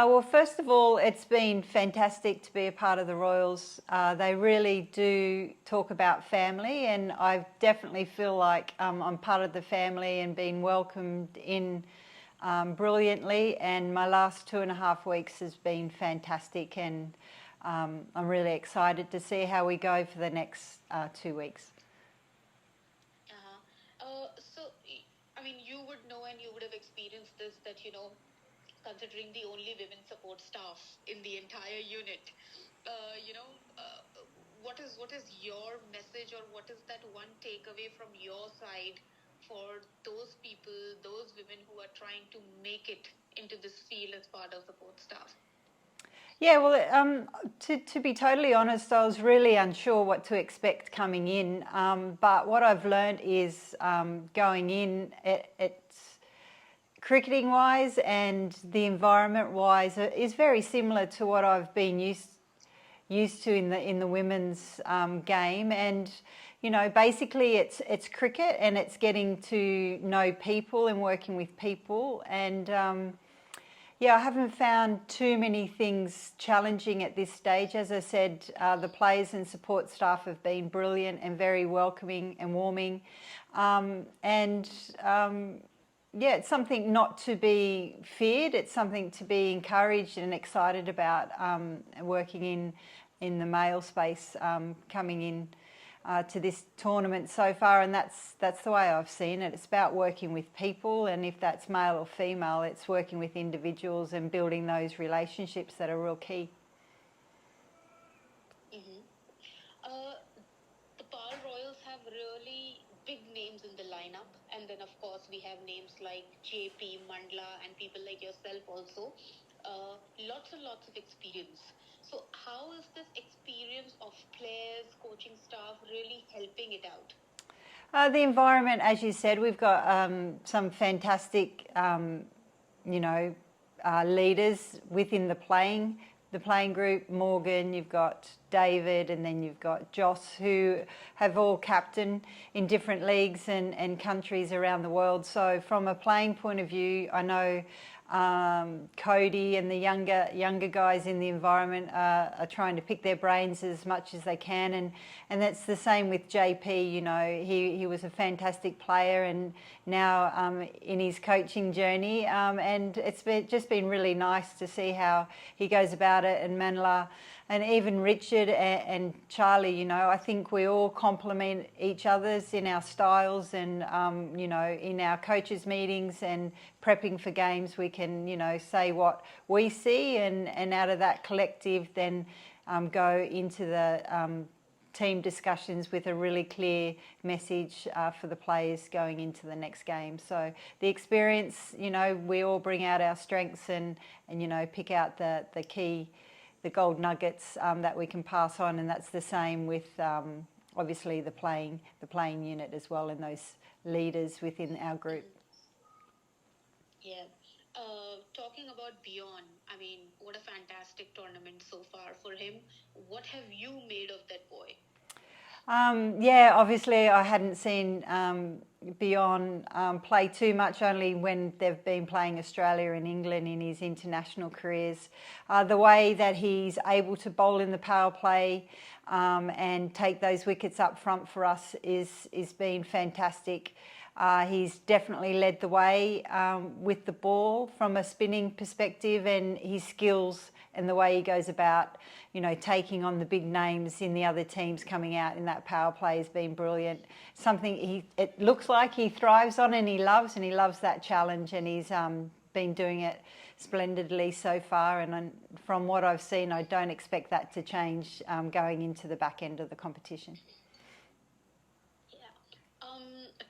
Well, first of all, it's been fantastic to be a part of the Royals. They really do talk about family, and I definitely feel like I'm part of the family and being welcomed in brilliantly. And my last 2.5 weeks has been fantastic, and I'm really excited to see how we go for the next 2 weeks. So, I mean, you would know and you would have experienced this that, considering the only women support staff in the entire unit, uh, you know, uh, what is your message, or what is that one takeaway from your side for those people, those women who are trying to make it into this field as part of support staff? Yeah, well, to be totally honest, I was really unsure what to expect coming in. But what I've learned is going in, it's cricketing wise and the environment wise is very similar to what I've been used to in the women's game. And basically it's cricket, and it's getting to know people and working with people. And yeah, I haven't found too many things challenging at this stage. As I said, the players and support staff have been brilliant and very welcoming and warming. Yeah, it's something not to be feared. It's something to be encouraged and excited about, working in the male space, coming in to this tournament so far, and that's the way I've seen it. It's about working with people, and if that's male or female, it's working with individuals and building those relationships that are real key. Mm-hmm. Uh, the Paarl Royals have really big names in the lineup, and then of course we have names like JP, Mandla, and people like yourself also. Lots and lots of experience. So, how is this experience of players, coaching staff really helping it out? The environment, as you said, we've got some fantastic, you know, leaders within the playing group. Morgan, you've got David, and then you've got Joss, who have all captained in different leagues and countries around the world. So from a playing point of view, I know Cody and the younger guys in the environment are trying to pick their brains as much as they can, and that's the same with JP. He was a fantastic player, and now in his coaching journey, and it's just been really nice to see how he goes about it. And Manla, and even Richard and Charlie, I think we all complement each other's in our styles, and in our coaches meetings and prepping for games, we can say what we see, and out of that collective then go into the team discussions with a really clear message for the players going into the next game. So the experience, we all bring out our strengths and pick out the gold nuggets that we can pass on, and that's the same with obviously the playing unit as well, and those leaders within our group. Yeah. Talking about Beyond, I mean, what a fantastic tournament so far for him. What have you made of that boy? Yeah, obviously I hadn't seen Beyond play too much, only when they've been playing Australia and England in his international careers. The way that he's able to bowl in the power play and take those wickets up front for us is been fantastic. He's definitely led the way with the ball from a spinning perspective, and his skills and the way he goes about, taking on the big names in the other teams coming out in that power play has been brilliant. Something it looks like he thrives on, and he loves that challenge, and he's been doing it splendidly so far. And from what I've seen, I don't expect that to change going into the back end of the competition.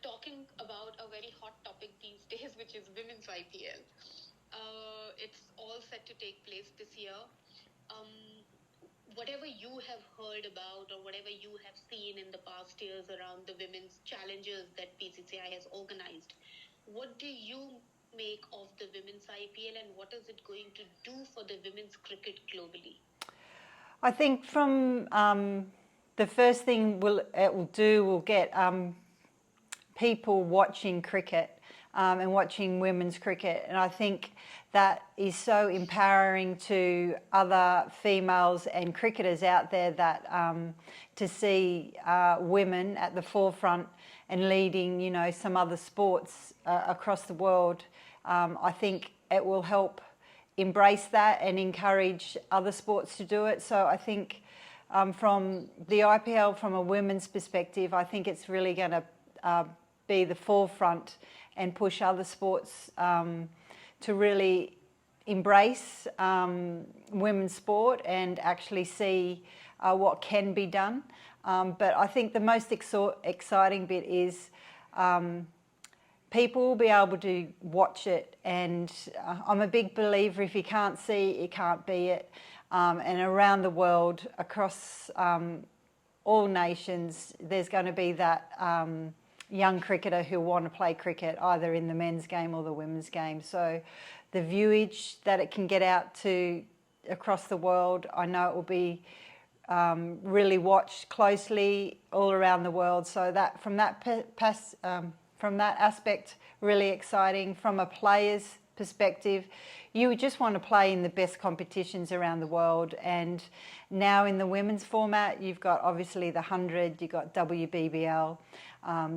Talking about a very hot topic these days, which is Women's IPL. It's all set to take place this year. Um, whatever you have heard about, or whatever you have seen in the past years around the women's challenges that BCCI has organized, what do you make of the Women's IPL, and what is it going to do for the women's cricket globally? I think from the first thing it will get people watching cricket and watching women's cricket. And I think that is so empowering to other females and cricketers out there that to see women at the forefront and leading, you know, some other sports across the world. I think it will help embrace that and encourage other sports to do it. So I think from the IPL, from a women's perspective, I think it's really going to be the forefront and push other sports to really embrace women's sport and actually see what can be done. But I think the most exciting bit is people will be able to watch it, and I'm a big believer, if you can't see it, you can't be it. And around the world, across all nations, there's going to be that young cricketer who want to play cricket, either in the men's game or the women's game. So the viewage that it can get out to across the world, I know it will be really watched closely all around the world. So that from that aspect, really exciting. From a player's perspective, you would just want to play in the best competitions around the world. And now in the women's format, you've got obviously the 100, you've got WBBL,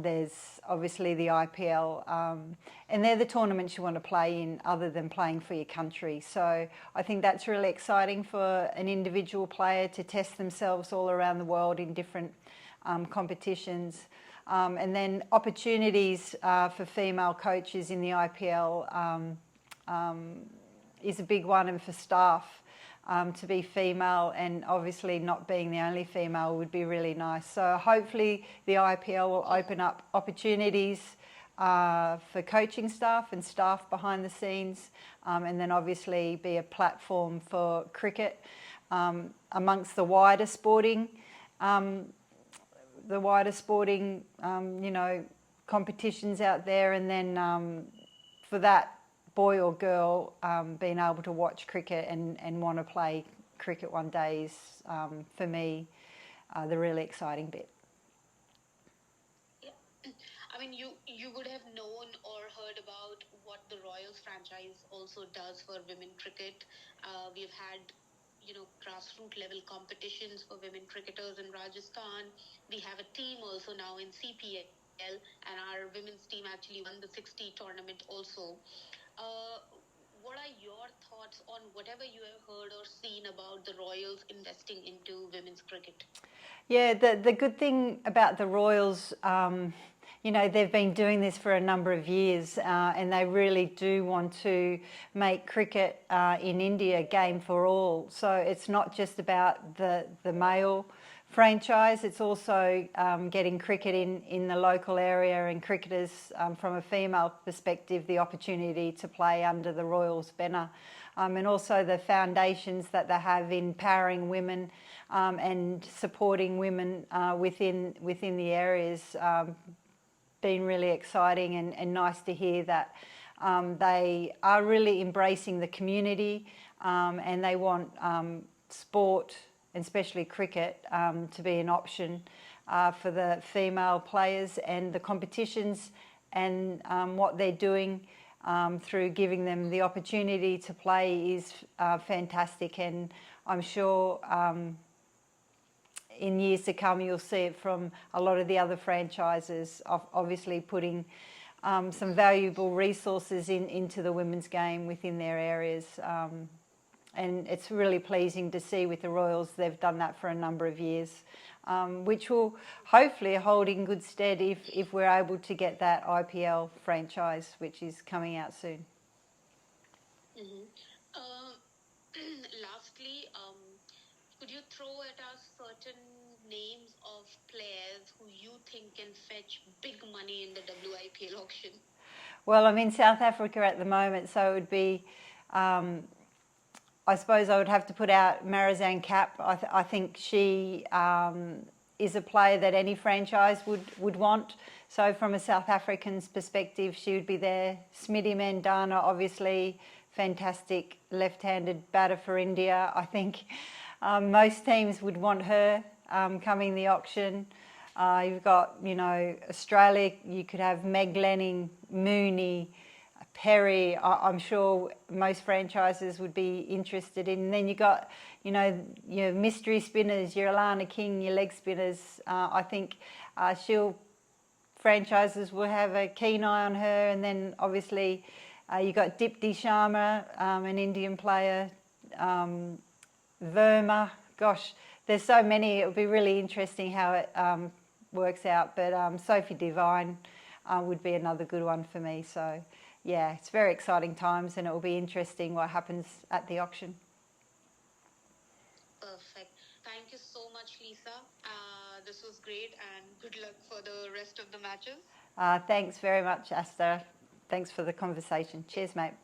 there's obviously the IPL, and they're the tournaments you want to play in other than playing for your country. So I think that's really exciting for an individual player to test themselves all around the world in different competitions. And then opportunities for female coaches in the IPL is a big one, and for staff to be female, and obviously not being the only female would be really nice. So hopefully the IPL will open up opportunities for coaching staff and staff behind the scenes, and then obviously be a platform for cricket amongst the wider sporting you know, competitions out there. And then for that boy or girl being able to watch cricket and want to play cricket one day is, for me, the really exciting bit. Yeah. I mean, you would have known or heard about what the Royals franchise also does for women cricket. We've had, you know, grassroots level competitions for women cricketers in Rajasthan. We have a team also now in CPL, and our women's team actually won the 60 tournament also. What are your thoughts on whatever you have heard or seen about the Royals investing into women's cricket? Yeah, the good thing about the Royals, you know, they've been doing this for a number of years, and they really do want to make cricket in India a game for all. So it's not just about the male franchise, it's also getting cricket in the local area, and cricketers from a female perspective the opportunity to play under the Royals banner, and also the foundations that they have in empowering women and supporting women within the areas. Been really exciting and nice to hear that they are really embracing the community, and they want sport, and especially cricket, to be an option for the female players, and the competitions and what they're doing through giving them the opportunity to play is fantastic. And I'm sure in years to come you'll see it from a lot of the other franchises, obviously putting some valuable resources into the women's game within their areas. And it's really pleasing to see with the Royals they've done that for a number of years, which will hopefully hold in good stead if we're able to get that IPL franchise, which is coming out soon. Mm-hmm. Lastly, could you throw at us certain names of players who you think can fetch big money in the WIPL auction? Well, I'm in South Africa at the moment, so it would be, I suppose I would have to put out Marizanne Kapp. I think she is a player that any franchise would want. So from a South African's perspective, she would be there. Smriti Mandhana, obviously, fantastic left-handed batter for India. I think most teams would want her coming the auction. You've got, you know, Australia, you could have Meg Lanning, Mooney, Perry. I'm sure most franchises would be interested in. And then you got, you know, your mystery spinners, your Alana King, your leg spinners. I think franchises will have a keen eye on her. And then obviously you got Dipti Sharma, an Indian player, Verma. Gosh, there's so many. It'll be really interesting how it works out. But Sophie Devine would be another good one for me. So yeah, it's very exciting times, and it will be interesting what happens at the auction. Perfect. Thank you so much, Lisa. This was great, and good luck for the rest of the matches. Thanks very much, Asta. Thanks for the conversation. Cheers, mate.